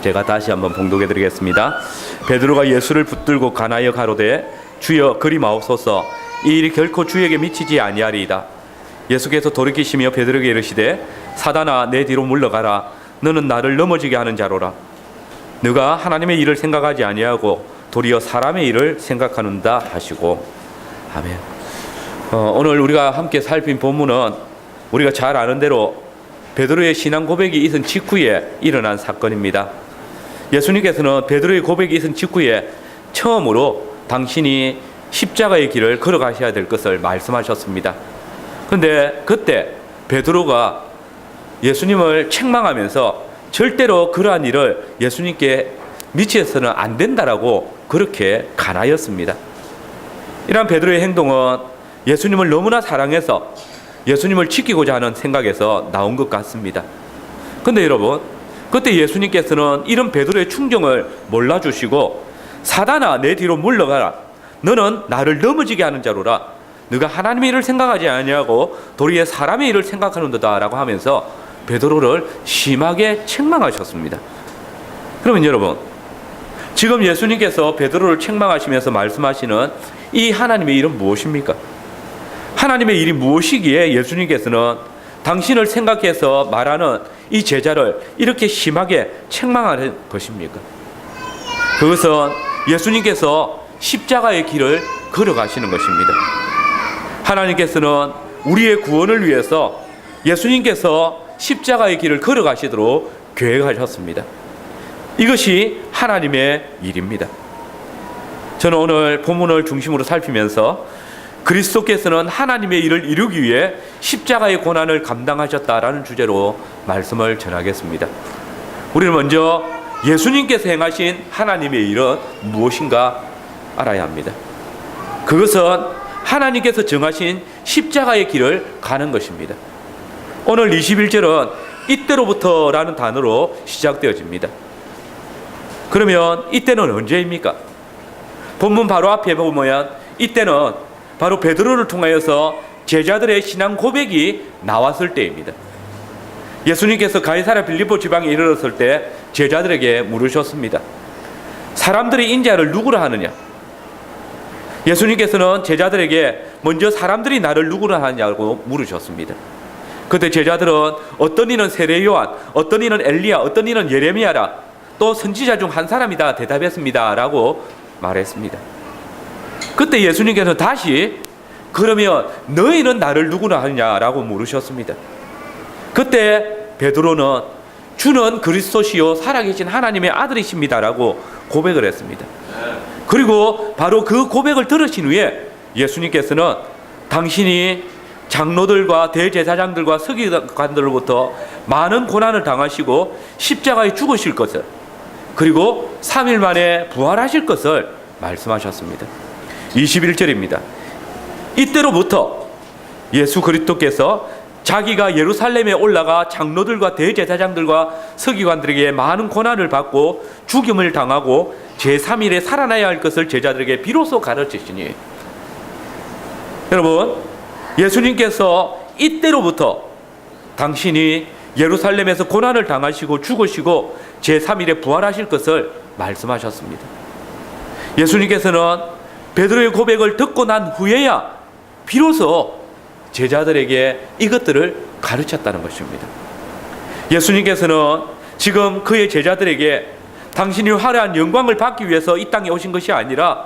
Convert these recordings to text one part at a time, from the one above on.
제가 다시 한번 봉독해 드리겠습니다. 베드로가 예수를 붙들고 가나이어 가로되 주여 그리 마옵소서, 이 일이 결코 주에게 미치지 아니하리이다. 예수께서 돌이키시며 베드로에게 이르시되 사단아 내 뒤로 물러가라. 너는 나를 넘어지게 하는 자로라. 너가 하나님의 일을 생각하지 아니하고 도리어 사람의 일을 생각하는다 하시고. 아멘. 오늘 우리가 함께 살핀 본문은 우리가 잘 아는 대로 베드로의 신앙 고백이 있은 직후에 일어난 사건입니다. 예수님께서는 베드로의 고백이 있은 직후에 처음으로 당신이 십자가의 길을 걸어가셔야 될 것을 말씀하셨습니다. 그런데 그때 베드로가 예수님을 책망하면서 절대로 그러한 일을 예수님께 미치어서는 안 된다라고 그렇게 간하였습니다. 이러한 베드로의 행동은 예수님을 너무나 사랑해서 예수님을 지키고자 하는 생각에서 나온 것 같습니다. 그런데 여러분, 그때 예수님께서는 이런 베드로의 충정을 몰라주시고 사단아 내 뒤로 물러가라. 너는 나를 넘어지게 하는 자로라. 네가 하나님의 일을 생각하지 아니하고 도리어 사람의 일을 생각하는도다 라고 하면서 베드로를 심하게 책망하셨습니다. 그러면 여러분, 지금 예수님께서 베드로를 책망하시면서 말씀하시는 이 하나님의 일은 무엇입니까? 하나님의 일이 무엇이기에 예수님께서는 당신을 생각해서 말하는 이 제자를 이렇게 심하게 책망하는 것입니까? 그것은 예수님께서 십자가의 길을 걸어가시는 것입니다. 하나님께서는 우리의 구원을 위해서 예수님께서 십자가의 길을 걸어가시도록 계획하셨습니다. 이것이 하나님의 일입니다. 저는 오늘 본문을 중심으로 살피면서 그리스도께서는 하나님의 일을 이루기 위해 십자가의 고난을 감당하셨다라는 주제로 말씀을 전하겠습니다. 우리는 먼저 예수님께서 행하신 하나님의 일은 무엇인가 알아야 합니다. 그것은 하나님께서 정하신 십자가의 길을 가는 것입니다. 오늘 21절은 이때로부터라는 단어로 시작되어집니다. 그러면 이때는 언제입니까? 본문 바로 앞에 보면 이때는 바로 베드로를 통하여서 제자들의 신앙 고백이 나왔을 때입니다. 예수님께서 가이사랴 빌립보 지방에 이르렀을 때 제자들에게 물으셨습니다. 사람들이 인자를 누구라 하느냐? 예수님께서는 제자들에게 먼저 사람들이 나를 누구라 하냐고 물으셨습니다. 그때 제자들은 어떤 이는 세례 요한, 어떤 이는 엘리야, 어떤 이는 예레미야라, 또 선지자 중 한 사람이다 대답했습니다 라고 말했습니다. 그때 예수님께서 다시 그러면 너희는 나를 누구나 하느냐라고 물으셨습니다. 그때 베드로는 주는 그리스도시요 살아계신 하나님의 아들이십니다라고 고백을 했습니다. 그리고 바로 그 고백을 들으신 후에 예수님께서는 당신이 장로들과 대제사장들과 서기관들로부터 많은 고난을 당하시고 십자가에 죽으실 것을, 그리고 3일 만에 부활하실 것을 말씀하셨습니다. 21절입니다. 이때로부터 예수 그리스도께서 자기가 예루살렘에 올라가 장로들과 대제사장들과 서기관들에게 많은 고난을 받고 죽임을 당하고 제3일에 살아나야 할 것을 제자들에게 비로소 가르치시니, 여러분, 예수님께서 이때로부터 당신이 예루살렘에서 고난을 당하시고 죽으시고 제3일에 부활하실 것을 말씀하셨습니다. 예수님께서는 베드로의 고백을 듣고 난 후에야 비로소 제자들에게 이것들을 가르쳤다는 것입니다. 예수님께서는 지금 그의 제자들에게 당신이 화려한 영광을 받기 위해서 이 땅에 오신 것이 아니라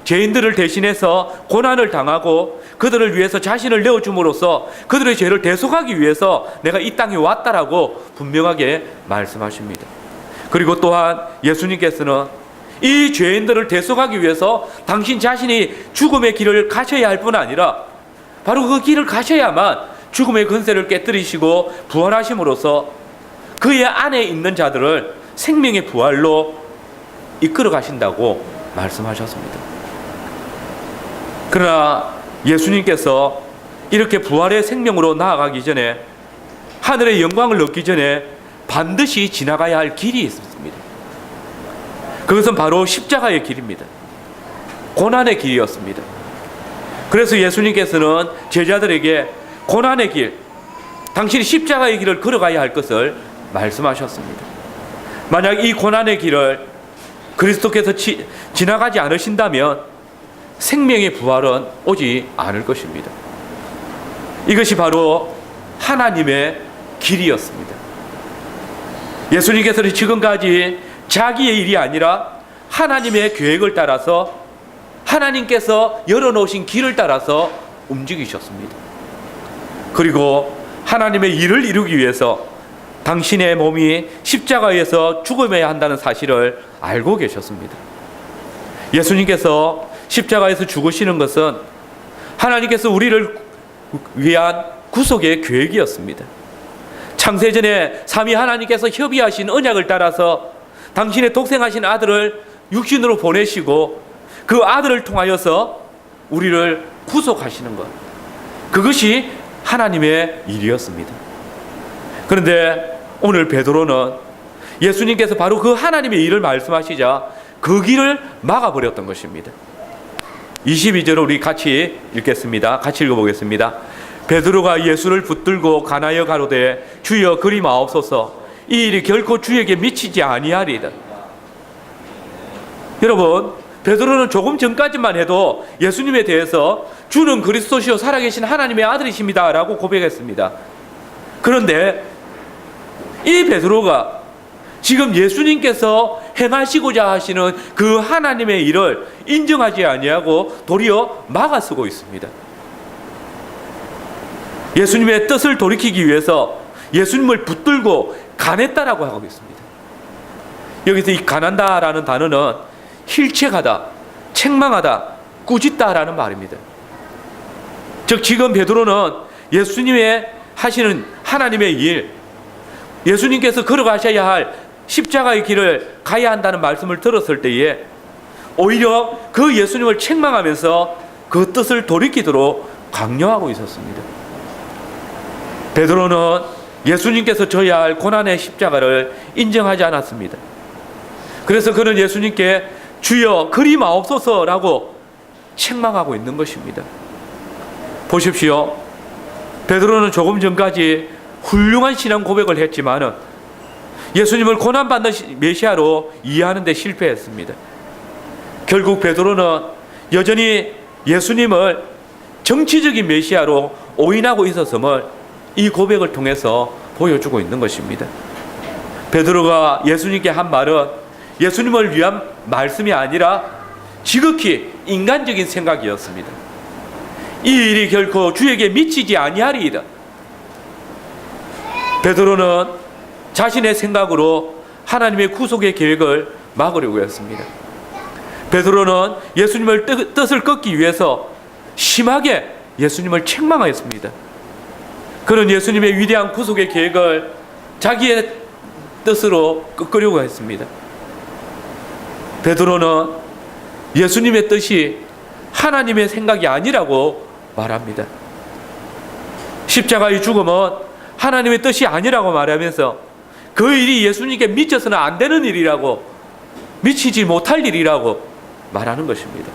죄인들을 대신해서 고난을 당하고 그들을 위해서 자신을 내어줌으로써 그들의 죄를 대속하기 위해서 내가 이 땅에 왔다라고 분명하게 말씀하십니다. 그리고 또한 예수님께서는 이 죄인들을 대속하기 위해서 당신 자신이 죽음의 길을 가셔야 할 뿐 아니라 바로 그 길을 가셔야만 죽음의 권세를 깨뜨리시고 부활하심으로써 그의 안에 있는 자들을 생명의 부활로 이끌어 가신다고 말씀하셨습니다. 그러나 예수님께서 이렇게 부활의 생명으로 나아가기 전에, 하늘의 영광을 얻기 전에 반드시 지나가야 할 길이 있었습니다. 그것은 바로 십자가의 길입니다. 고난의 길이었습니다. 그래서 예수님께서는 제자들에게 고난의 길, 당신이 십자가의 길을 걸어가야 할 것을 말씀하셨습니다. 만약 이 고난의 길을 그리스도께서 지나가지 않으신다면 생명의 부활은 오지 않을 것입니다. 이것이 바로 하나님의 길이었습니다. 예수님께서는 지금까지 자기의 일이 아니라 하나님의 계획을 따라서 하나님께서 열어놓으신 길을 따라서 움직이셨습니다. 그리고 하나님의 일을 이루기 위해서 당신의 몸이 십자가에서 죽어야 한다는 사실을 알고 계셨습니다. 예수님께서 십자가에서 죽으시는 것은 하나님께서 우리를 위한 구속의 계획이었습니다. 창세전에 삼위 하나님께서 협의하신 언약을 따라서 당신의 독생하신 아들을 육신으로 보내시고 그 아들을 통하여서 우리를 구속하시는 것, 그것이 하나님의 일이었습니다. 그런데 오늘 베드로는 예수님께서 바로 그 하나님의 일을 말씀하시자 그 길을 막아버렸던 것입니다. 22절을 우리 같이 읽겠습니다. 같이 읽어보겠습니다. 베드로가 예수를 붙들고 가나여 가로되 주여 그리 마옵소서 이 일이 결코 주에게 미치지 아니하리이다. 여러분, 베드로는 조금 전까지만 해도 예수님에 대해서 주는 그리스도시요 살아계신 하나님의 아들이십니다 라고 고백했습니다. 그런데 이 베드로가 지금 예수님께서 행하시고자 하시는 그 하나님의 일을 인정하지 아니하고 도리어 막아서고 있습니다. 예수님의 뜻을 돌이키기 위해서 예수님을 붙들고 가냈다라고 하고 있습니다. 여기서 이 가난다라는 단어는 힐책하다, 책망하다, 꾸짖다라는 말입니다. 즉 지금 베드로는 예수님의 하시는 하나님의 일, 예수님께서 걸어가셔야 할 십자가의 길을 가야 한다는 말씀을 들었을 때에 오히려 그 예수님을 책망하면서 그 뜻을 돌이키도록 강요하고 있었습니다. 베드로는 예수님께서 져야 할 고난의 십자가를 인정하지 않았습니다. 그래서 그는 예수님께 주여 그리 마옵소서라고 책망하고 있는 것입니다. 보십시오. 베드로는 조금 전까지 훌륭한 신앙 고백을 했지만은 예수님을 고난받는 메시아로 이해하는 데 실패했습니다. 결국 베드로는 여전히 예수님을 정치적인 메시아로 오인하고 있었음을 이 고백을 통해서 보여주고 있는 것입니다. 베드로가 예수님께 한 말은 예수님을 위한 말씀이 아니라 지극히 인간적인 생각이었습니다. 이 일이 결코 주에게 미치지 아니하리이다. 베드로는 자신의 생각으로 하나님의 구속의 계획을 막으려고 했습니다. 베드로는 예수님을 뜻을 꺾기 위해서 심하게 예수님을 책망하였습니다. 그는 예수님의 위대한 구속의 계획을 자기의 뜻으로 꺾으려고 했습니다. 베드로는 예수님의 뜻이 하나님의 생각이 아니라고 말합니다. 십자가의 죽음은 하나님의 뜻이 아니라고 말하면서 그 일이 예수님께 미쳐서는 안 되는 일이라고, 미치지 못할 일이라고 말하는 것입니다.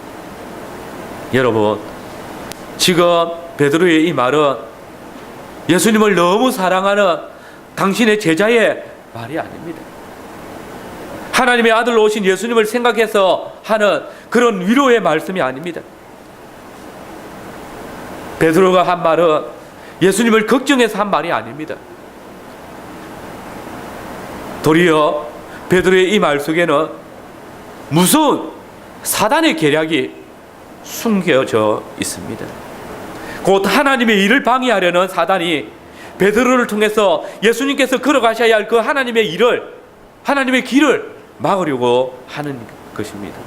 여러분, 지금 베드로의 이 말은 예수님을 너무 사랑하는 당신의 제자의 말이 아닙니다. 하나님의 아들로 오신 예수님을 생각해서 하는 그런 위로의 말씀이 아닙니다. 베드로가 한 말은 예수님을 걱정해서 한 말이 아닙니다. 도리어 베드로의 이 말 속에는 무서운 사단의 계략이 숨겨져 있습니다. 곧 하나님의 일을 방해하려는 사단이 베드로를 통해서 예수님께서 걸어가셔야 할 그 하나님의 일을, 하나님의 길을 막으려고 하는 것입니다.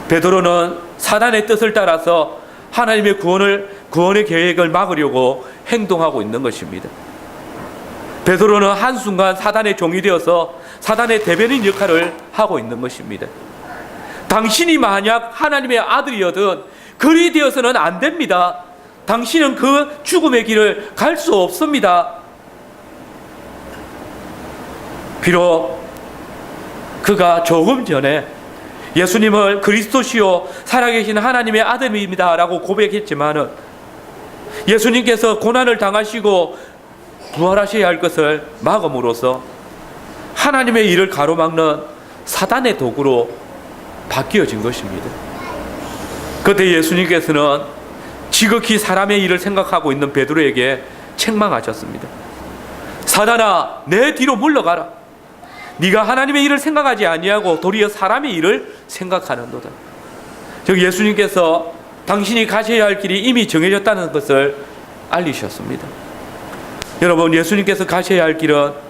베드로는 사단의 뜻을 따라서 하나님의 구원의 계획을 막으려고 행동하고 있는 것입니다. 베드로는 한순간 사단의 종이 되어서 사단의 대변인 역할을 하고 있는 것입니다. 당신이 만약 하나님의 아들이어든 그리 되어서는 안 됩니다. 당신은 그 죽음의 길을 갈 수 없습니다. 비록 그가 조금 전에 예수님을 그리스도시요 살아계신 하나님의 아들입니다 라고 고백했지만은 예수님께서 고난을 당하시고 부활하셔야 할 것을 막음으로써 하나님의 일을 가로막는 사단의 도구로 바뀌어진 것입니다. 그때 예수님께서는 지극히 사람의 일을 생각하고 있는 베드로에게 책망하셨습니다. 사단아, 내 뒤로 물러가라. 네가 하나님의 일을 생각하지 아니하고 도리어 사람의 일을 생각하는도다. 즉 예수님께서 당신이 가셔야 할 길이 이미 정해졌다는 것을 알리셨습니다. 여러분, 예수님께서 가셔야 할 길은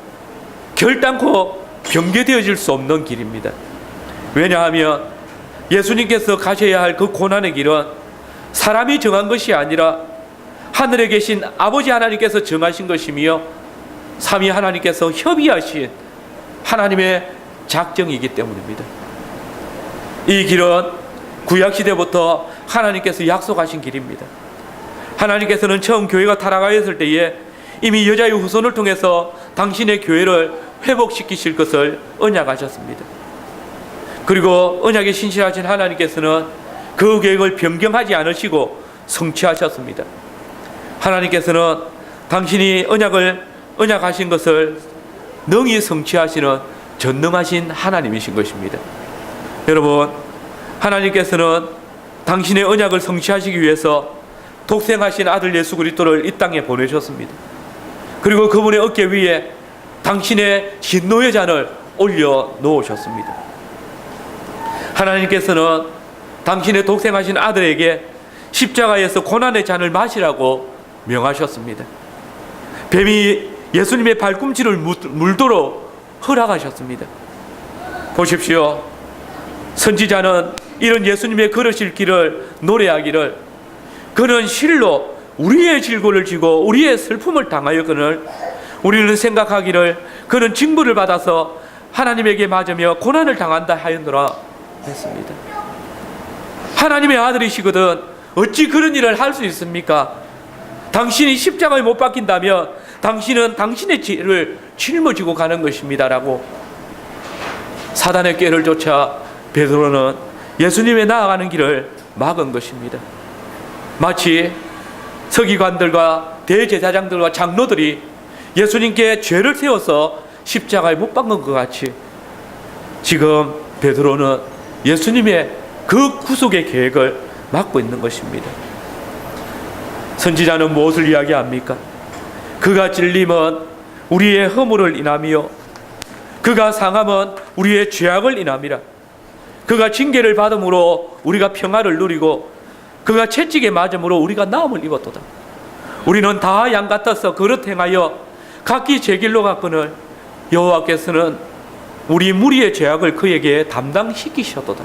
결단코 변개되어질 수 없는 길입니다. 왜냐하면 예수님께서 가셔야 할 그 고난의 길은 사람이 정한 것이 아니라 하늘에 계신 아버지 하나님께서 정하신 것이며 삼위 하나님께서 협의하신 하나님의 작정이기 때문입니다. 이 길은 구약시대부터 하나님께서 약속하신 길입니다. 하나님께서는 처음 교회가 타락하였을 때에 이미 여자의 후손을 통해서 당신의 교회를 회복시키실 것을 언약하셨습니다. 그리고 언약에 신실하신 하나님께서는 그 계획을 변경하지 않으시고 성취하셨습니다. 하나님께서는 당신이 언약하신 것을 능히 성취하시는 전능하신 하나님이신 것입니다. 여러분, 하나님께서는 당신의 언약을 성취하시기 위해서 독생하신 아들 예수 그리스도를 이 땅에 보내셨습니다. 그리고 그분의 어깨 위에 당신의 진노의 잔을 올려 놓으셨습니다. 하나님께서는 당신의 독생하신 아들에게 십자가에서 고난의 잔을 마시라고 명하셨습니다. 뱀이 예수님의 발꿈치를 물도록 허락하셨습니다. 보십시오. 선지자는 이런 예수님의 걸으실 길을 노래하기를, 그는 실로 우리의 질고를 지고 우리의 슬픔을 당하였거늘 우리는 생각하기를 그는 징벌을 받아서 하나님에게 맞으며 고난을 당한다 하였노라 했습니다. 하나님의 아들이시거든 어찌 그런 일을 할 수 있습니까? 당신이 십자가에 못 박힌다면 당신은 당신의 죄를 짊어지고 가는 것입니다 라고 사단의 꾀를 쫓아 베드로는 예수님의 나아가는 길을 막은 것입니다. 마치 서기관들과 대제사장들과 장로들이 예수님께 죄를 세워서 십자가에 못 박은 것 같이 지금 베드로는 예수님의 그 구속의 계획을 막고 있는 것입니다. 선지자는 무엇을 이야기합니까? 그가 찔림은 우리의 허물을 인하며 그가 상함은 우리의 죄악을 인함이라. 그가 징계를 받음으로 우리가 평화를 누리고 그가 채찍에 맞음으로 우리가 나음을 입었도다. 우리는 다 양 같아서 그릇 행하여 각기 제 길로 갔거늘 여호와께서는 우리 무리의 죄악을 그에게 담당시키셨도다.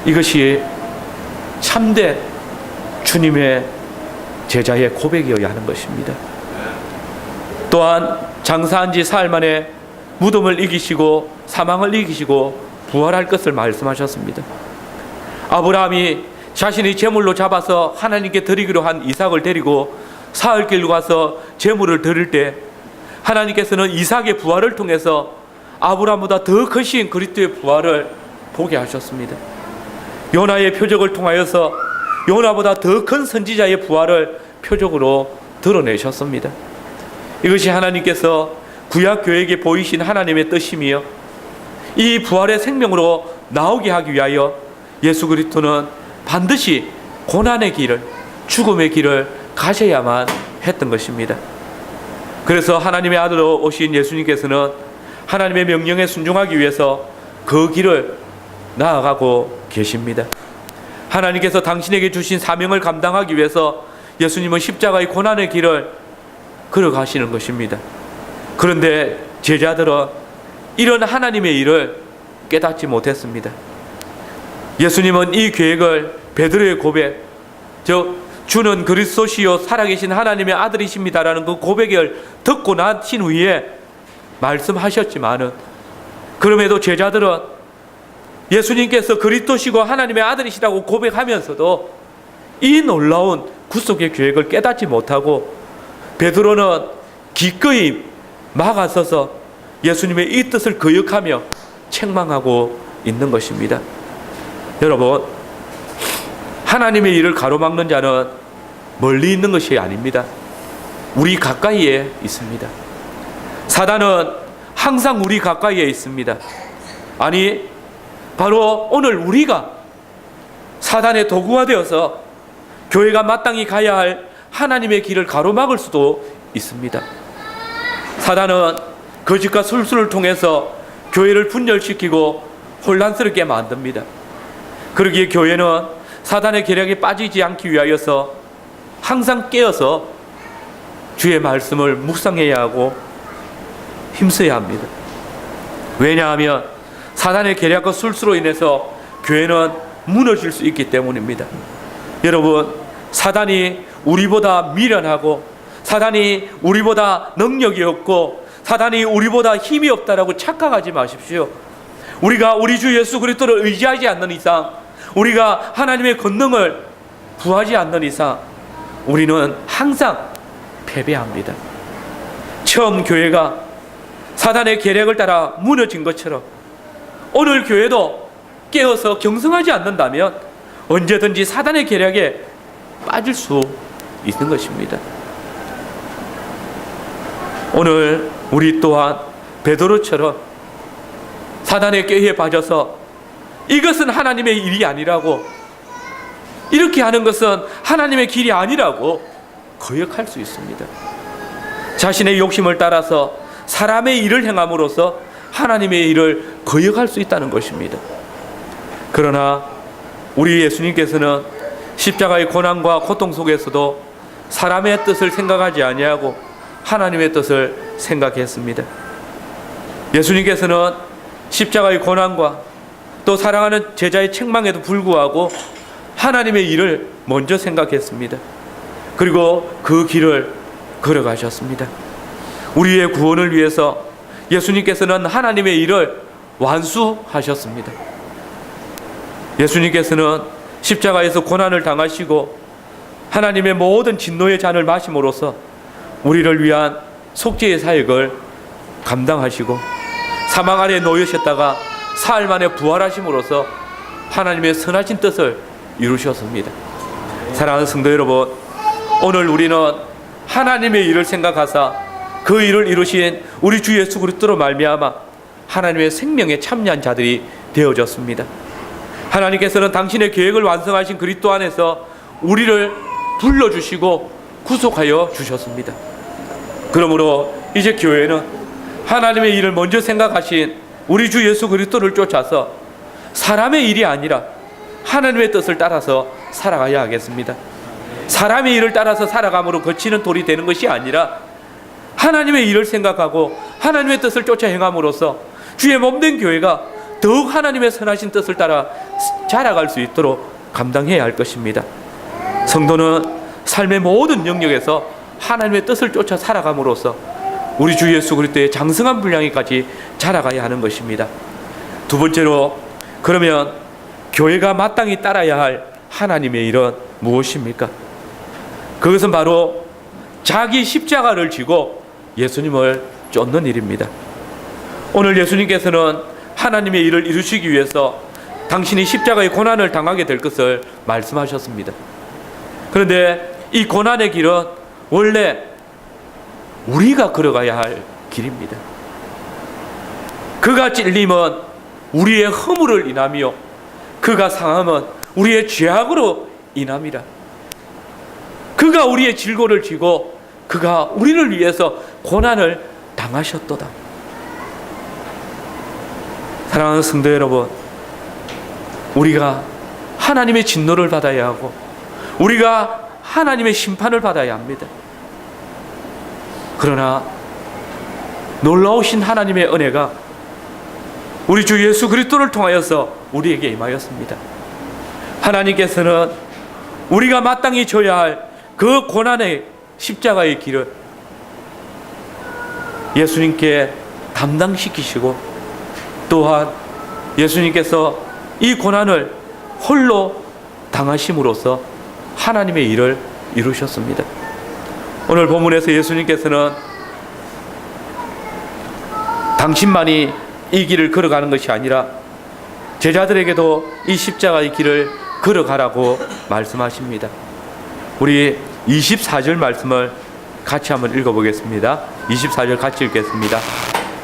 이것이 참된 주님의 제자의 고백이어야 하는 것입니다. 또한 장사한 지 사흘 만에 무덤을 이기시고 사망을 이기시고 부활할 것을 말씀하셨습니다. 아브라함이 자신이 제물로 잡아서 하나님께 드리기로 한 이삭을 데리고 사흘길로 가서 제물을 드릴 때 하나님께서는 이삭의 부활을 통해서 아브라함보다 더 크신 그리스도의 부활을 보게 하셨습니다. 요나의 표적을 통하여서 요나보다 더 큰 선지자의 부활을 표적으로 드러내셨습니다. 이것이 하나님께서 구약교회에게 보이신 하나님의 뜻이며 이 부활의 생명으로 나오게 하기 위하여 예수 그리스도는 반드시 고난의 길을, 죽음의 길을 가셔야만 했던 것입니다. 그래서 하나님의 아들로 오신 예수님께서는 하나님의 명령에 순종하기 위해서 그 길을 나아가고 계십니다. 하나님께서 당신에게 주신 사명을 감당하기 위해서 예수님은 십자가의 고난의 길을 걸어가시는 것입니다. 그런데 제자들은 이런 하나님의 일을 깨닫지 못했습니다. 예수님은 이 계획을 베드로의 고백, 즉 주는 그리스도시요 살아계신 하나님의 아들이십니다라는 그 고백을 듣고 나신 후에 말씀하셨지만은 그럼에도 제자들은 예수님께서 그리스도시고 하나님의 아들이시라고 고백하면서도 이 놀라운 구속의 계획을 깨닫지 못하고 베드로는 기꺼이 막아서서 예수님의 이 뜻을 거역하며 책망하고 있는 것입니다. 여러분, 하나님의 일을 가로막는 자는 멀리 있는 것이 아닙니다. 우리 가까이에 있습니다. 사단은 항상 우리 가까이에 있습니다. 아니, 바로 오늘 우리가 사단의 도구가 되어서 교회가 마땅히 가야 할 하나님의 길을 가로막을 수도 있습니다. 사단은 거짓과 술수를 통해서 교회를 분열시키고 혼란스럽게 만듭니다. 그러기에 교회는 사단의 계략에 빠지지 않기 위하여서 항상 깨어서 주의 말씀을 묵상해야 하고 힘써야 합니다. 왜냐하면 사단의 계략과 술수로 인해서 교회는 무너질 수 있기 때문입니다. 여러분, 사단이 우리보다 미련하고 사단이 우리보다 능력이 없고 사단이 우리보다 힘이 없다라고 착각하지 마십시오. 우리가 우리 주 예수 그리스도를 의지하지 않는 이상, 우리가 하나님의 권능을 구하지 않는 이상 우리는 항상 패배합니다. 처음 교회가 사단의 계략을 따라 무너진 것처럼 오늘 교회도 깨어서 경성하지 않는다면 언제든지 사단의 계략에 빠질 수 있는 것입니다. 오늘 우리 또한 베드로처럼 사단의 꾀에 빠져서 이것은 하나님의 일이 아니라고, 이렇게 하는 것은 하나님의 길이 아니라고 거역할 수 있습니다. 자신의 욕심을 따라서 사람의 일을 행함으로써 하나님의 일을 거역할 수 있다는 것입니다. 그러나 우리 예수님께서는 십자가의 고난과 고통 속에서도 사람의 뜻을 생각하지 아니하고 하나님의 뜻을 생각했습니다. 예수님께서는 십자가의 고난과 또 사랑하는 제자의 책망에도 불구하고 하나님의 일을 먼저 생각했습니다. 그리고 그 길을 걸어가셨습니다. 우리의 구원을 위해서 예수님께서는 하나님의 일을 완수하셨습니다. 예수님께서는 십자가에서 고난을 당하시고 하나님의 모든 진노의 잔을 마심으로써 우리를 위한 속죄의 사역을 감당하시고 사망 아래 놓여셨다가 사흘 만에 부활하심으로써 하나님의 선하신 뜻을 이루셨습니다. 사랑하는 성도 여러분, 오늘 우리는 하나님의 일을 생각하사 그 일을 이루신 우리 주 예수 그리스도로 말미암아 하나님의 생명에 참여한 자들이 되어졌습니다. 하나님께서는 당신의 계획을 완성하신 그리스도 안에서 우리를 불러주시고 구속하여 주셨습니다. 그러므로 이제 교회는 하나님의 일을 먼저 생각하신 우리 주 예수 그리스도를 쫓아서 사람의 일이 아니라 하나님의 뜻을 따라서 살아가야 하겠습니다. 사람의 일을 따라서 살아감으로 거치는 돌이 되는 것이 아니라 하나님의 일을 생각하고 하나님의 뜻을 쫓아 행함으로써 주의 몸된 교회가 더욱 하나님의 선하신 뜻을 따라 자라갈 수 있도록 감당해야 할 것입니다. 성도는 삶의 모든 영역에서 하나님의 뜻을 쫓아 살아감으로써 우리 주 예수 그리스도의 장성한 분량에까지 자라가야 하는 것입니다. 두 번째로, 그러면 교회가 마땅히 따라야 할 하나님의 일은 무엇입니까? 그것은 바로 자기 십자가를 지고 예수님을 쫓는 일입니다. 오늘 예수님께서는 하나님의 일을 이루시기 위해서 당신이 십자가의 고난을 당하게 될 것을 말씀하셨습니다. 그런데 이 고난의 길은 원래 우리가 걸어가야 할 길입니다. 그가 찔림은 우리의 허물을 인하며 그가 상함은 우리의 죄악으로 인함이라. 그가 우리의 질고를 지고 그가 우리를 위해서 고난을 당하셨도다. 사랑하는 성도 여러분, 우리가 하나님의 진노를 받아야 하고 우리가 하나님의 심판을 받아야 합니다. 그러나 놀라우신 하나님의 은혜가 우리 주 예수 그리스도를 통하여서 우리에게 임하였습니다. 하나님께서는 우리가 마땅히 져야 할 그 고난의 십자가의 길을 예수님께 담당시키시고 또한 예수님께서 이 고난을 홀로 당하심으로써 하나님의 일을 이루셨습니다. 오늘 본문에서 예수님께서는 당신만이 이 길을 걸어가는 것이 아니라 제자들에게도 이 십자가의 길을 걸어가라고 말씀하십니다. 우리 24절 말씀을 같이 한번 읽어보겠습니다. 24절 같이 읽겠습니다.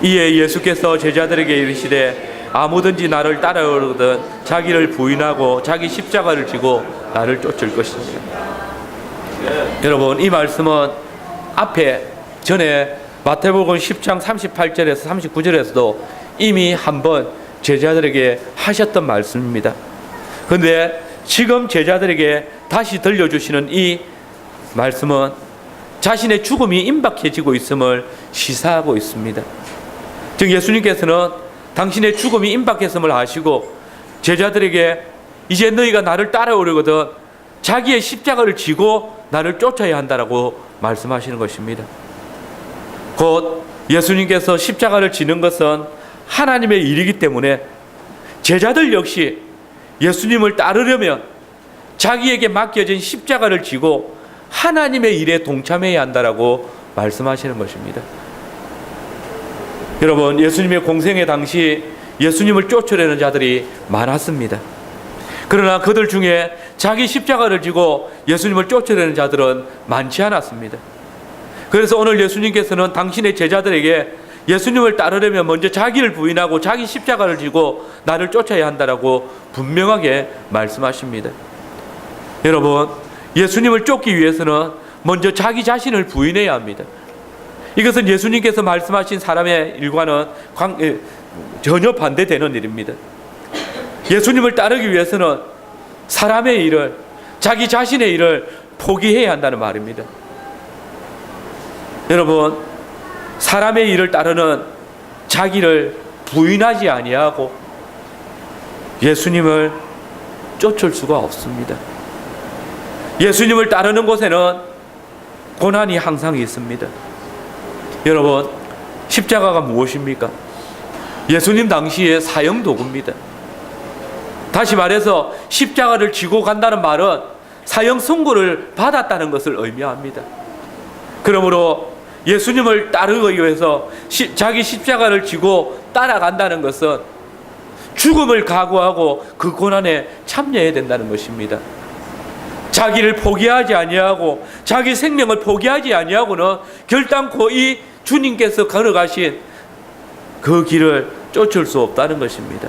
이에 예수께서 제자들에게 이르시되 아무든지 나를 따라오거든 자기를 부인하고 자기 십자가를 지고 나를 쫓을 것입니다. 여러분, 이 말씀은 앞에 전에 마태복음 10장 38절에서 39절에서도 이미 한번 제자들에게 하셨던 말씀입니다. 그런데 지금 제자들에게 다시 들려주시는 이 말씀은 자신의 죽음이 임박해지고 있음을 시사하고 있습니다. 즉 예수님께서는 당신의 죽음이 임박했음을 아시고 제자들에게 이제 너희가 나를 따라오려거든 자기의 십자가를 지고 나를 쫓아야 한다라고 말씀하시는 것입니다. 곧 예수님께서 십자가를 지는 것은 하나님의 일이기 때문에 제자들 역시 예수님을 따르려면 자기에게 맡겨진 십자가를 지고 하나님의 일에 동참해야 한다라고 말씀하시는 것입니다. 여러분, 예수님의 공생애 당시 예수님을 쫓으려는 자들이 많았습니다. 그러나 그들 중에 자기 십자가를 지고 예수님을 쫓으려는 자들은 많지 않았습니다. 그래서 오늘 예수님께서는 당신의 제자들에게 예수님을 따르려면 먼저 자기를 부인하고 자기 십자가를 지고 나를 쫓아야 한다라고 분명하게 말씀하십니다. 여러분, 예수님을 쫓기 위해서는 먼저 자기 자신을 부인해야 합니다. 이것은 예수님께서 말씀하신 사람의 일과는 전혀 반대되는 일입니다. 예수님을 따르기 위해서는 사람의 일을, 자기 자신의 일을 포기해야 한다는 말입니다. 여러분, 사람의 일을 따르는 자기를 부인하지 아니하고 예수님을 쫓을 수가 없습니다. 예수님을 따르는 곳에는 고난이 항상 있습니다. 여러분, 십자가가 무엇입니까? 예수님 당시의 사형 도구입니다. 다시 말해서 십자가를 지고 간다는 말은 사형 선고를 받았다는 것을 의미합니다. 그러므로 예수님을 따르기 위해서 자기 십자가를 지고 따라간다는 것은 죽음을 각오하고 그 고난에 참여해야 된다는 것입니다. 자기를 포기하지 아니하고 자기 생명을 포기하지 아니하고는 결단코 이 주님께서 걸어가신 그 길을 쫓을 수 없다는 것입니다.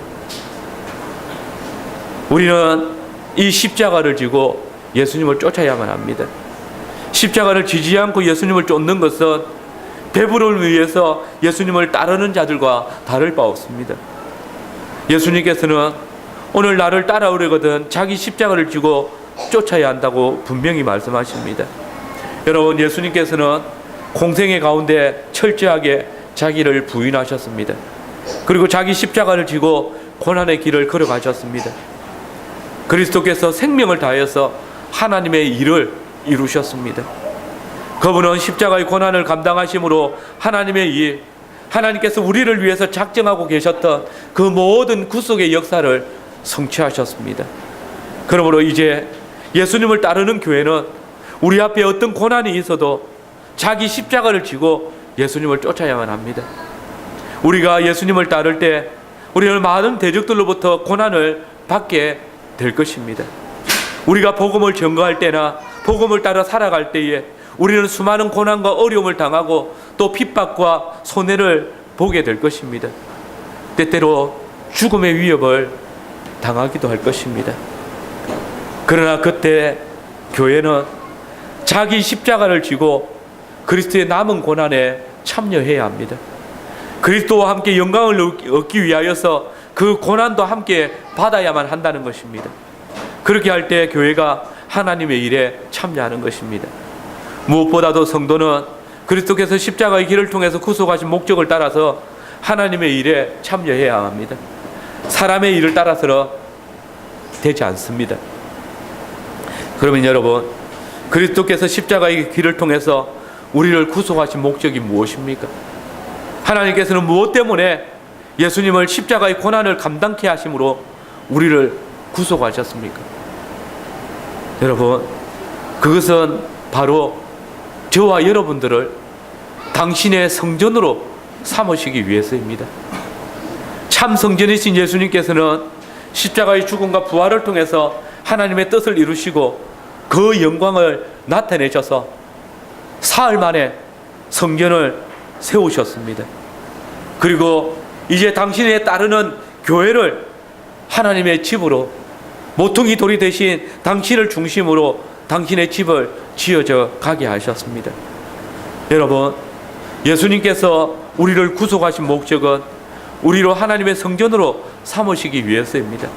우리는 이 십자가를 지고 예수님을 쫓아야만 합니다. 십자가를 지지 않고 예수님을 쫓는 것은 배부름을 위해서 예수님을 따르는 자들과 다를 바 없습니다. 예수님께서는 오늘 나를 따라오려거든 자기 십자가를 지고 쫓아야 한다고 분명히 말씀하십니다. 여러분, 예수님께서는 공생의 가운데 철저하게 자기를 부인하셨습니다. 그리고 자기 십자가를 지고 고난의 길을 걸어가셨습니다. 그리스도께서 생명을 다해서 하나님의 일을 이루셨습니다. 그분은 십자가의 고난을 감당하심으로 하나님의 일, 하나님께서 우리를 위해서 작정하고 계셨던 그 모든 구속의 역사를 성취하셨습니다. 그러므로 이제 예수님을 따르는 교회는 우리 앞에 어떤 고난이 있어도 자기 십자가를 지고 예수님을 쫓아야만 합니다. 우리가 예수님을 따를 때 우리는 많은 대적들로부터 고난을 받게 될 것입니다. 우리가 복음을 전거할 때나 복음을 따라 살아갈 때에 우리는 수많은 고난과 어려움을 당하고 또 핍박과 손해를 보게 될 것입니다. 때때로 죽음의 위협을 당하기도 할 것입니다. 그러나 그때 교회는 자기 십자가를 지고 그리스도의 남은 고난에 참여해야 합니다. 그리스도와 함께 영광을 얻기 위하여서 그 고난도 함께 받아야만 한다는 것입니다. 그렇게 할 때 교회가 하나님의 일에 참여하는 것입니다. 무엇보다도 성도는 그리스도께서 십자가의 길을 통해서 구속하신 목적을 따라서 하나님의 일에 참여해야 합니다. 사람의 일을 따라서는 되지 않습니다. 그러면 여러분, 그리스도께서 십자가의 길을 통해서 우리를 구속하신 목적이 무엇입니까? 하나님께서는 무엇 때문에 예수님을 십자가의 고난을 감당케 하심으로 우리를 구속하셨습니까? 여러분, 그것은 바로 저와 여러분들을 당신의 성전으로 삼으시기 위해서입니다. 참 성전이신 예수님께서는 십자가의 죽음과 부활을 통해서 하나님의 뜻을 이루시고 그 영광을 나타내셔서 사흘 만에 성전을 세우셨습니다. 그리고 이제 당신의 따르는 교회를 하나님의 집으로, 모퉁이 돌이 대신 당신을 중심으로 당신의 집을 지어져 가게 하셨습니다. 여러분, 예수님께서 우리를 구속하신 목적은 우리로 하나님의 성전으로 삼으시기 위해서입니다.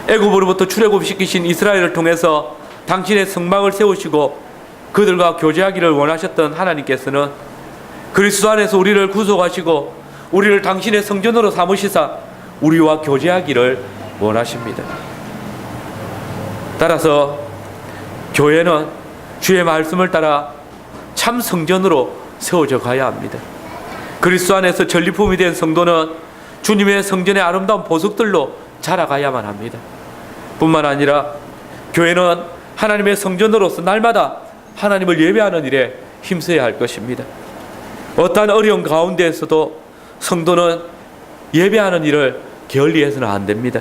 애굽으로부터 출애굽시키신 이스라엘을 통해서 당신의 성막을 세우시고 그들과 교제하기를 원하셨던 하나님께서는 그리스도 안에서 우리를 구속하시고 우리를 당신의 성전으로 삼으시사 우리와 교제하기를 원하십니다. 따라서 교회는 주의 말씀을 따라 참 성전으로 세워져 가야 합니다. 그리스도 안에서 전리품이 된 성도는 주님의 성전의 아름다운 보석들로 자라가야만 합니다. 뿐만 아니라 교회는 하나님의 성전으로서 날마다 하나님을 예배하는 일에 힘써야 할 것입니다. 어떠한 어려운 가운데에서도 성도는 예배하는 일을 게을리해서는 안 됩니다.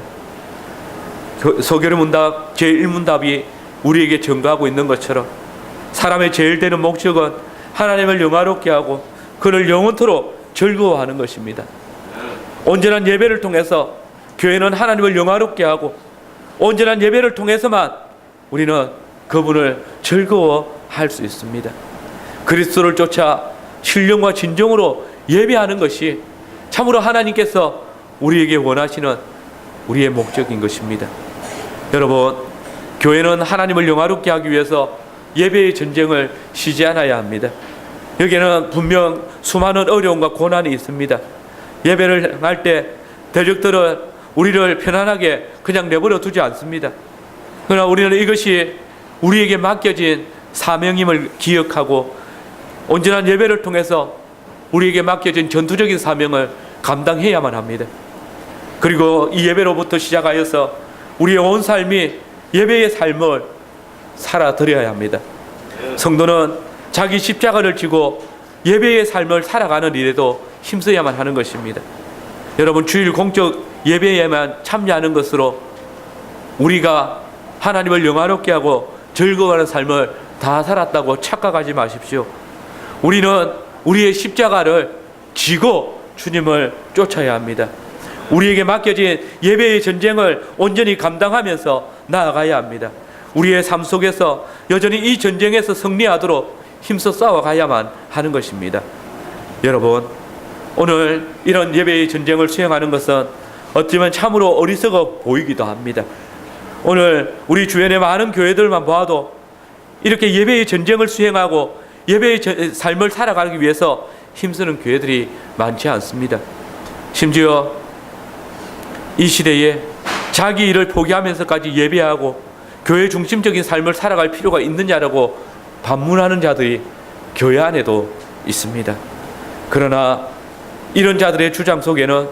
소결의 문답 제1문답이 우리에게 증거하고 있는 것처럼 사람의 제일 되는 목적은 하나님을 영화롭게 하고 그를 영원토록 즐거워하는 것입니다. 온전한 예배를 통해서 교회는 하나님을 영화롭게 하고 온전한 예배를 통해서만 우리는 그분을 즐거워할 수 있습니다. 그리스도를 쫓아 신령과 진정으로 예배하는 것이 참으로 하나님께서 우리에게 원하시는 우리의 목적인 것입니다. 여러분, 교회는 하나님을 영화롭게 하기 위해서 예배의 전쟁을 쉬지 않아야 합니다. 여기에는 분명 수많은 어려움과 고난이 있습니다. 예배를 할 때 대적들은 우리를 편안하게 그냥 내버려 두지 않습니다. 그러나 우리는 이것이 우리에게 맡겨진 사명임을 기억하고 온전한 예배를 통해서 우리에게 맡겨진 전투적인 사명을 감당해야만 합니다. 그리고 이 예배로부터 시작하여서 우리의 온 삶이 예배의 삶을 살아드려야 합니다. 성도는 자기 십자가를 지고 예배의 삶을 살아가는 일에도 힘써야만 하는 것입니다. 여러분, 주일 공적 예배에만 참여하는 것으로 우리가 하나님을 영화롭게 하고 즐거워하는 삶을 다 살았다고 착각하지 마십시오. 우리는 우리의 십자가를 지고 주님을 쫓아야 합니다. 우리에게 맡겨진 예배의 전쟁을 온전히 감당하면서 나아가야 합니다. 우리의 삶 속에서 여전히 이 전쟁에서 승리하도록 힘써 싸워가야만 하는 것입니다. 여러분, 오늘 이런 예배의 전쟁을 수행하는 것은 어쩌면 참으로 어리석어 보이기도 합니다. 오늘 우리 주변의 많은 교회들만 봐도 이렇게 예배의 전쟁을 수행하고 예배의 삶을 살아가기 위해서 힘쓰는 교회들이 많지 않습니다. 심지어 이 시대에 자기 일을 포기하면서까지 예배하고 교회 중심적인 삶을 살아갈 필요가 있느냐라고 반문하는 자들이 교회 안에도 있습니다. 그러나 이런 자들의 주장 속에는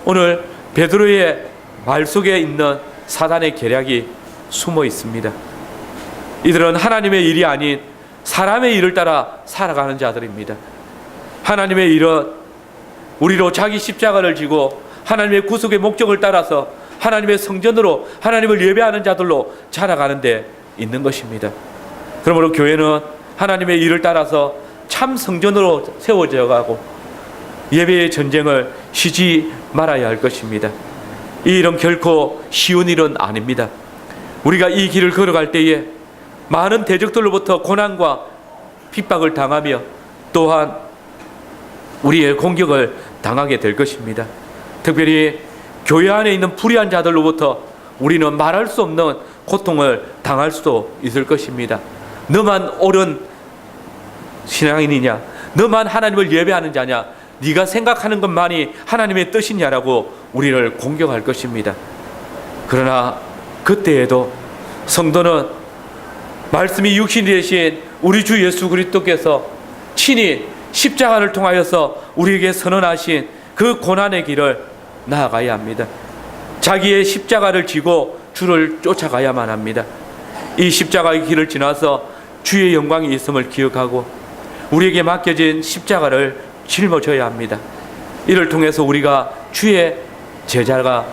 오늘 베드로의 말 속에 있는 사단의 계략이 숨어 있습니다. 이들은 하나님의 일이 아닌 사람의 일을 따라 살아가는 자들입니다. 하나님의 일은 우리로 자기 십자가를 지고 하나님의 구속의 목적을 따라서 하나님의 성전으로 하나님을 예배하는 자들로 자라가는 데 있는 것입니다. 그러므로 교회는 하나님의 일을 따라서 참 성전으로 세워져 가고 예배의 전쟁을 쉬지 말아야 할 것입니다. 이 일은 결코 쉬운 일은 아닙니다. 우리가 이 길을 걸어갈 때에 많은 대적들로부터 고난과 핍박을 당하며 또한 우리의 공격을 당하게 될 것입니다. 특별히 교회 안에 있는 불의한 자들로부터 우리는 말할 수 없는 고통을 당할 수도 있을 것입니다. 너만 옳은 신앙인이냐? 너만 하나님을 예배하는 자냐? 네가 생각하는 것만이 하나님의 뜻이냐라고 우리를 공격할 것입니다. 그러나 그때에도 성도는 말씀이 육신이 되신 우리 주 예수 그리스도께서 친히 십자가를 통하여서 우리에게 선언하신 그 고난의 길을 나아가야 합니다. 자기의 십자가를 지고 주를 쫓아가야만 합니다. 이 십자가의 길을 지나서 주의 영광이 있음을 기억하고 우리에게 맡겨진 십자가를 짊어져야 합니다. 이를 통해서 우리가 주의 제자가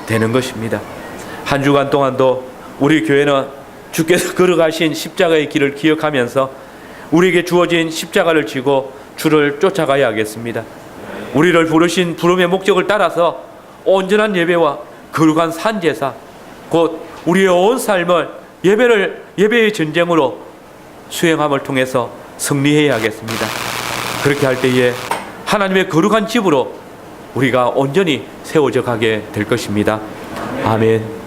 되는 것입니다. 한 주간 동안도 우리 교회는 주께서 걸어가신 십자가의 길을 기억하면서 우리에게 주어진 십자가를 지고 주를 쫓아가야 하겠습니다. 우리를 부르신 부름의 목적을 따라서 온전한 예배와 거룩한 산제사, 곧 우리의 온 삶을 예배의 전쟁으로 수행함을 통해서 승리해야 하겠습니다. 그렇게 할 때에 하나님의 거룩한 집으로 우리가 온전히 세워져 가게 될 것입니다. 아멘.